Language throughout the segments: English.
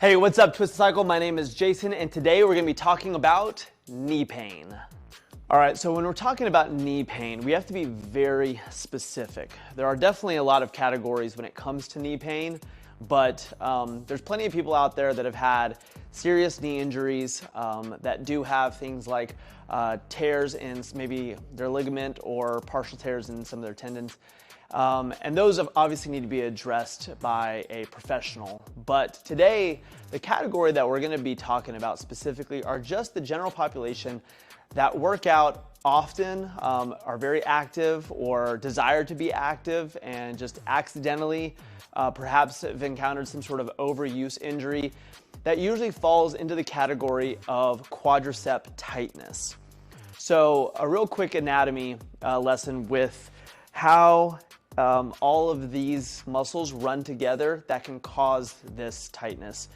Hey, what's up, Twisted Cycle? My name is Jason, and today we're gonna be talking about knee pain. All right, so when we're talking about knee pain, we have to be very specific. There are definitely a lot of categories when it comes to knee pain, but there's plenty of people out there that have had serious knee injuries that do have things like tears in maybe their ligament or partial tears in some of their tendons. And those obviously need to be addressed by a professional. But today, the category that we're gonna be talking about specifically are just the general population that work out often, are very active or desire to be active, and just accidentally perhaps have encountered some sort of overuse injury that usually falls into the category of quadricep tightness. So a real quick anatomy lesson with how all of these muscles run together that can cause this tightness,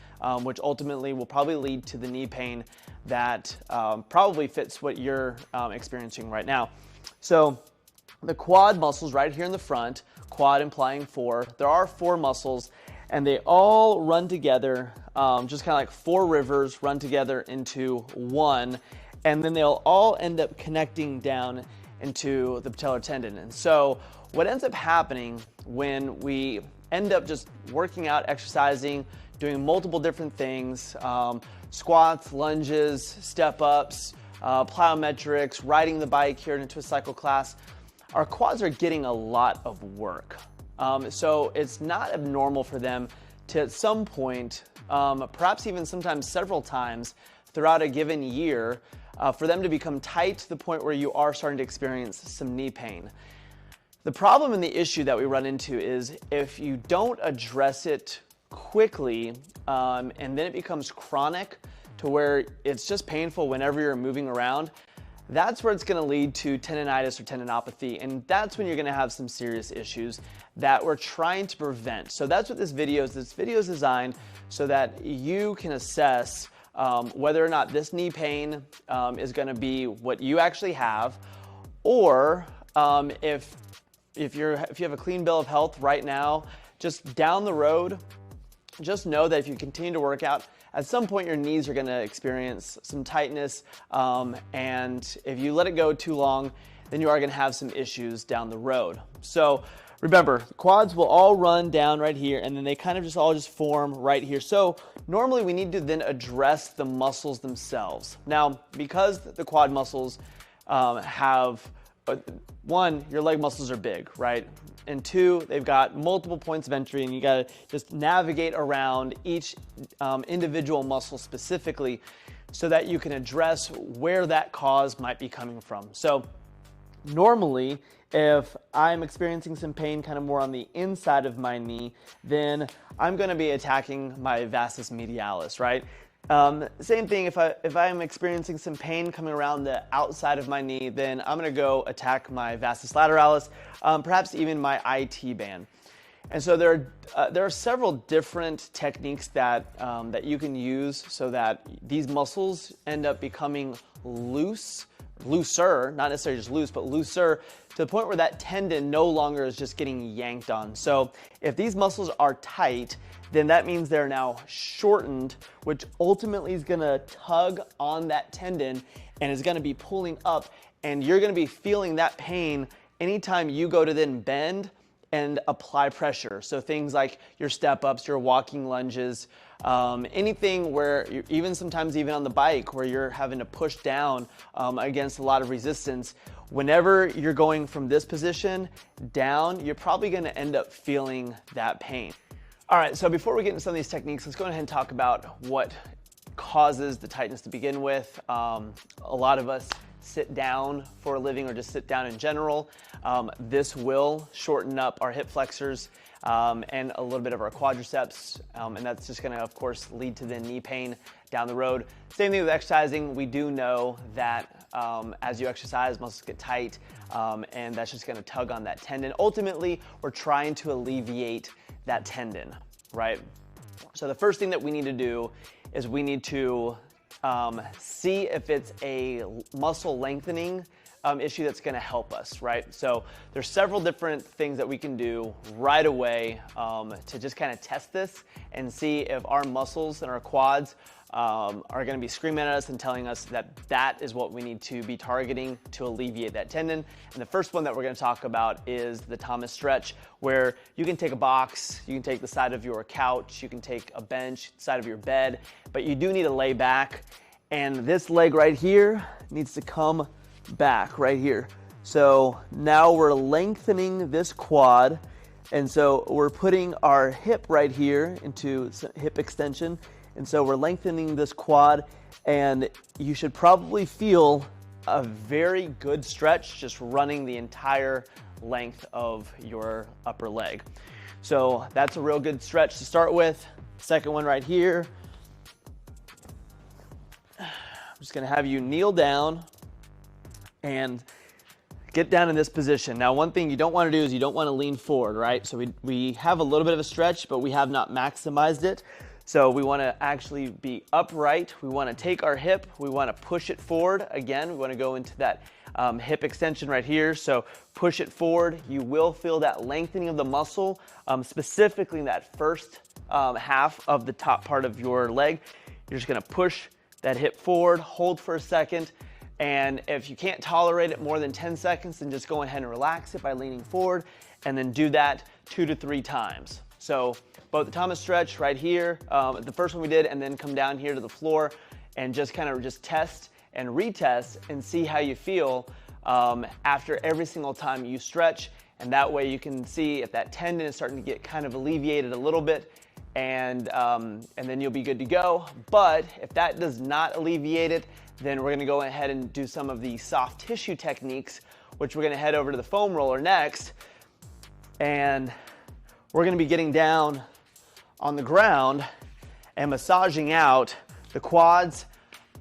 which ultimately will probably lead to the knee pain that probably fits what you're experiencing right now. So the quad muscles right here in the front, quad implying four, there are four muscles and they all run together, just kind of like four rivers run together into one, and then they'll all end up connecting down into the patellar tendon. And so what ends up happening when we end up just working out, exercising, doing multiple different things, squats, lunges, step ups, plyometrics, riding the bike here in a Twist Cycle class, our quads are getting a lot of work. So it's not abnormal for them to at some point, perhaps even sometimes several times throughout a given year, for them to become tight to the point where you are starting to experience some knee pain. The problem and the issue that we run into is if you don't address it quickly, and then it becomes chronic to where it's just painful whenever you're moving around, that's where it's gonna lead to tendonitis or tendinopathy, and that's when you're gonna have some serious issues that we're trying to prevent. So that's what this video is. This video is designed so that you can assess whether or not this knee pain is gonna be what you actually have, or if you have a clean bill of health right now, just down the road, just know that if you continue to work out, at some point your knees are gonna experience some tightness, and if you let it go too long, then you are gonna have some issues down the road. So remember, quads will all run down right here, and then they kind of just all form right here. So normally we need to then address the muscles themselves. Now, because the quad muscles have, one, your leg muscles are big, right? And two, they've got multiple points of entry, and you gotta just navigate around each individual muscle specifically so that you can address where that cause might be coming from. So normally, if I'm experiencing some pain kind of more on the inside of my knee, then I'm gonna be attacking my vastus medialis, right? Same thing, if I'm experiencing some pain coming around the outside of my knee, then I'm gonna go attack my vastus lateralis, perhaps even my IT band. And so there are several different techniques that you can use so that these muscles end up becoming looser, not necessarily just loose, but looser, to the point where that tendon no longer is just getting yanked on. So if these muscles are tight, then that means they're now shortened, which ultimately is gonna tug on that tendon and is gonna be pulling up, and you're gonna be feeling that pain anytime you go to then bend and apply pressure. So things like your step ups, your walking lunges, anything where even sometimes even on the bike where you're having to push down against a lot of resistance, whenever you're going from this position down, you're probably gonna end up feeling that pain. All right, so before we get into some of these techniques, let's go ahead and talk about what causes the tightness to begin with. A lot of us sit down for a living or just sit down in general. This will shorten up our hip flexors and a little bit of our quadriceps, and that's just gonna, of course, lead to the knee pain down the road. Same thing with exercising. We do know that as you exercise, muscles get tight, and that's just gonna tug on that tendon. Ultimately, we're trying to alleviate that tendon, right? So the first thing that we need to do is we need to see if it's a muscle lengthening issue that's going to help us, right? So there's several different things that we can do right away to just kind of test this and see if our muscles and our quads are going to be screaming at us and telling us that that is what we need to be targeting to alleviate that tendon. And the first one that we're going to talk about is the Thomas stretch, where you can take a box, you can take the side of your couch, you can take a bench, side of your bed, but you do need to lay back. And this leg right here needs to come back right here. So now we're lengthening this quad. And so we're putting our hip right here into hip extension. And so we're lengthening this quad, and you should probably feel a very good stretch just running the entire length of your upper leg. So that's a real good stretch to start with. Second one right here. I'm just gonna have you kneel down and get down in this position. Now, one thing you don't wanna do is you don't wanna lean forward, right? So we have a little bit of a stretch, but we have not maximized it. So we want to actually be upright. We want to take our hip. We want to push it forward. Again, we want to go into that hip extension right here. So push it forward. You will feel that lengthening of the muscle, specifically in that first half of the top part of your leg. You're just going to push that hip forward, hold for a second. And if you can't tolerate it more than 10 seconds, then just go ahead and relax it by leaning forward, and then do that 2 to 3 times. So both the Thomas stretch right here, the first one we did, and then come down here to the floor and just kind of just test and retest and see how you feel after every single time you stretch. And that way you can see if that tendon is starting to get kind of alleviated a little bit, and then you'll be good to go. But if that does not alleviate it, then we're gonna go ahead and do some of the soft tissue techniques, which we're gonna head over to the foam roller next. And we're gonna be getting down on the ground and massaging out the quads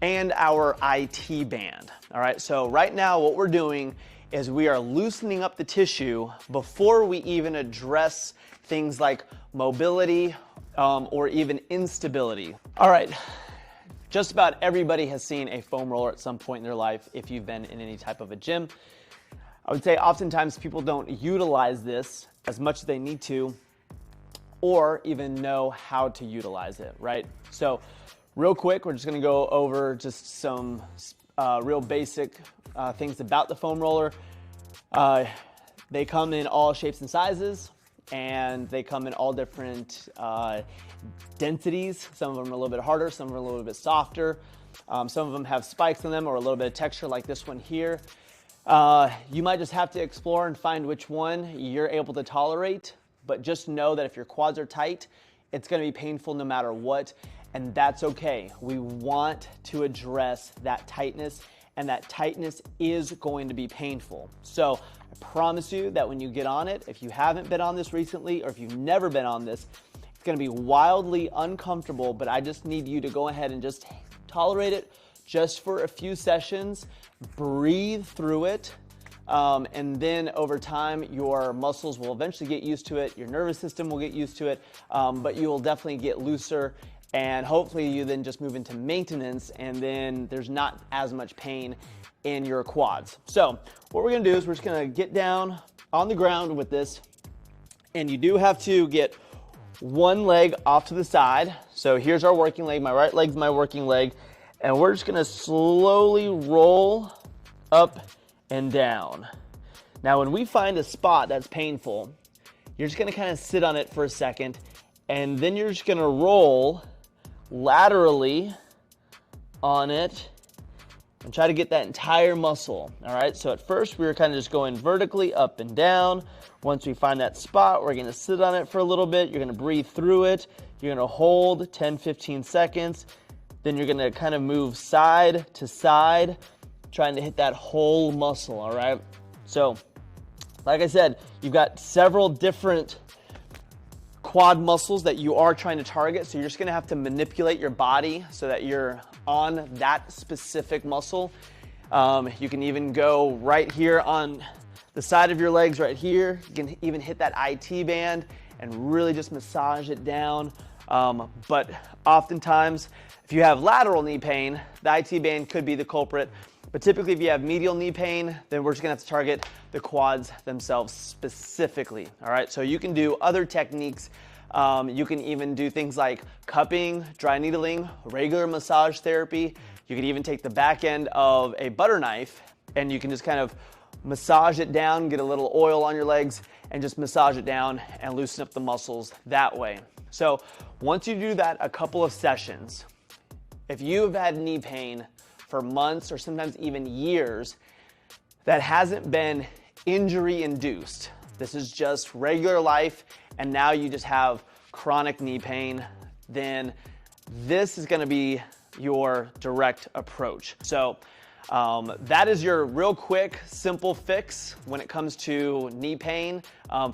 and our IT band. All right, so right now what we're doing is we are loosening up the tissue before we even address things like mobility or even instability. All right, just about everybody has seen a foam roller at some point in their life if you've been in any type of a gym. I would say oftentimes people don't utilize this as much as they need to, or even know how to utilize it, right? So real quick, we're just gonna go over just some real basic things about the foam roller. They come in all shapes and sizes, and they come in all different densities. Some of them are a little bit harder, some are a little bit softer. Some of them have spikes in them or a little bit of texture like this one here. You might just have to explore and find which one you're able to tolerate, but just know that if your quads are tight, it's gonna be painful no matter what, and that's okay. We want to address that tightness, and that tightness is going to be painful. So I promise you that when you get on it, if you haven't been on this recently, or if you've never been on this, it's gonna be wildly uncomfortable, but I just need you to go ahead and just tolerate it just for a few sessions, breathe through it, and then over time, your muscles will eventually get used to it, your nervous system will get used to it, but you will definitely get looser, and hopefully you then just move into maintenance, and then there's not as much pain in your quads. So what we're gonna do is we're just gonna get down on the ground with this, and you do have to get one leg off to the side. So here's our working leg, my right leg's my working leg, and we're just gonna slowly roll up and down. Now, when we find a spot that's painful, you're just gonna kind of sit on it for a second, and then you're just gonna roll laterally on it and try to get that entire muscle. All right, so at first we were kind of just going vertically up and down. Once we find that spot, we're gonna sit on it for a little bit. You're gonna breathe through it. You're gonna hold 10, 15 seconds. Then you're gonna kind of move side to side, trying to hit that whole muscle, all right? So, like I said, you've got several different quad muscles that you are trying to target, so you're just gonna have to manipulate your body so that you're on that specific muscle. You can even go right here on the side of your legs right here. You can even hit that IT band and really just massage it down. But oftentimes, if you have lateral knee pain, the IT band could be the culprit. But typically if you have medial knee pain, then we're just gonna have to target the quads themselves specifically, all right? So you can do other techniques. You can even do things like cupping, dry needling, regular massage therapy. You can even take the back end of a butter knife and you can just kind of massage it down, get a little oil on your legs and just massage it down and loosen up the muscles that way. So once you do that a couple of sessions, if you've had knee pain for months or sometimes even years that hasn't been injury induced, this is just regular life and now you just have chronic knee pain, then this is gonna be your direct approach. So that is your real quick, simple fix when it comes to knee pain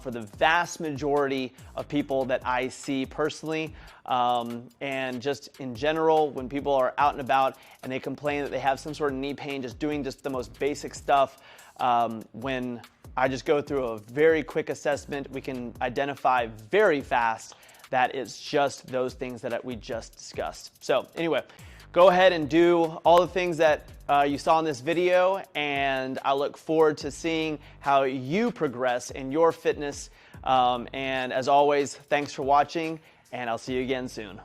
for the vast majority of people that I see personally. And just in general, when people are out and about and they complain that they have some sort of knee pain, just doing just the most basic stuff, when I just go through a very quick assessment, we can identify very fast that it's just those things that we just discussed. So anyway, go ahead and do all the things that you saw in this video, and I look forward to seeing how you progress in your fitness. And as always, thanks for watching, and I'll see you again soon.